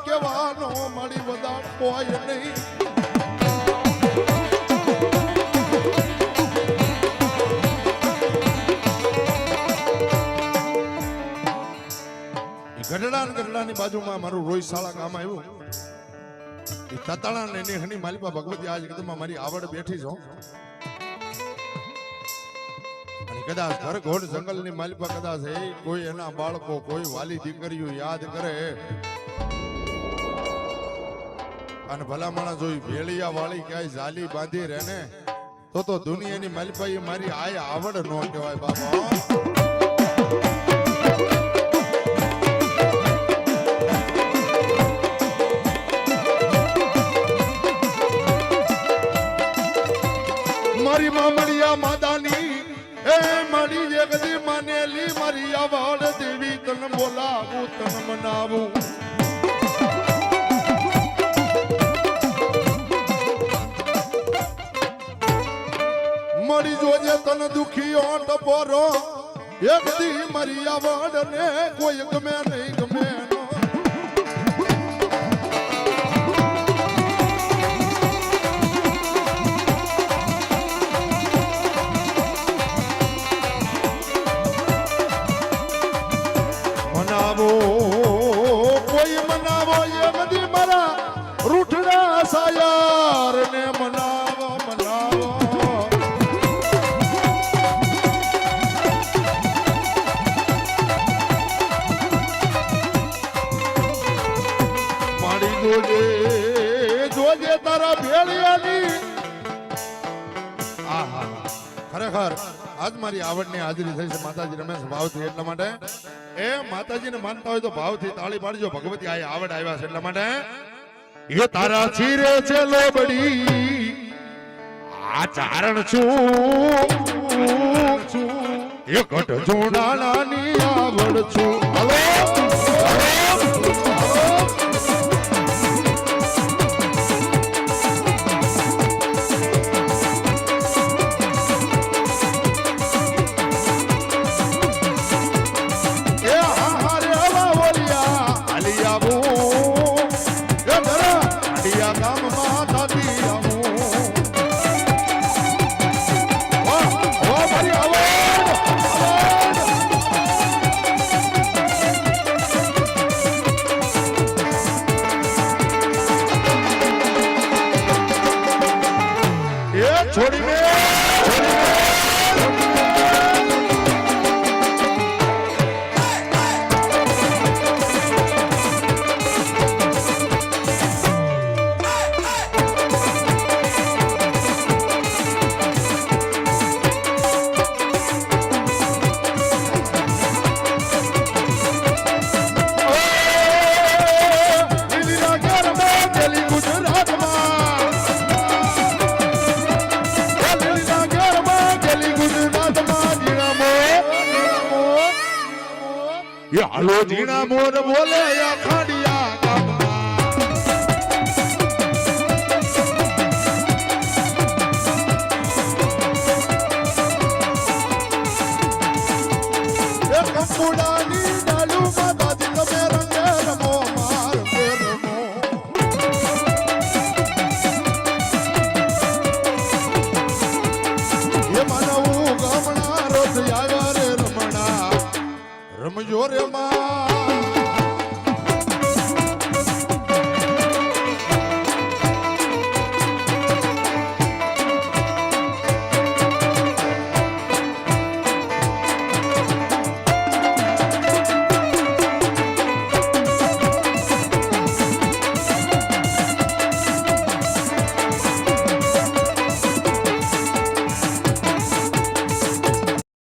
કેવાનો મળી વધાર કોઈ નહીં. ગઢડાની બાજુમાં મારું રોયશાળા ગામ આવ્યું. એ તાતાળા ને એની હની માલિપા ભગવતી આજ કદમાં મારી આવડ બેઠી છો. અને કદાચ ઘર ઘોડ જંગલની માલિપા કદાચ એ કોઈ એના બાળકો કોઈ વાલી દીકરીઓ યાદ કરે અને ભલામણા જોઈ ભેળિયા વાળી ક્યાંય જાલી બાંધી રહે ને તો દુનિયાની માલિપા એ મારી આય આવડ નો કહેવાય બાબા. મારી મામડિયા માદાની એ મારી જગદી માનેલી મારી આવડ દેવી તન બોલાવું તન મનાવું. મળી જોજે તન દુખીઓ ટપોરો એકદી મારી આવડ ને કોઈ ગમે નહીં ગમે. કોઈ મનાવો એ બધી મારા રૂઠડા સાયાર ને મનાવો મનાવો. મારી જોજે તારા ભેળિયાની. આહા ખરેખર આજ મારી આવડની હાજરી થઈ છે માતાજી રમેશ ભાવથી. એટલા માટે એ માતાજીને માનતા હોય તો ભાવથી તાળી પાડજો. ભગવતી આ આવડ આવ્યા છે એટલા માટે. એ તારા ચીરે છે લોબડી આ ચારણ છું એ ઘટ જોડાણાની આવડ છું. હલો છોડી મે હાલો જીણા મોર બોલે ખાડિયા ગામમાં. કંકુડાની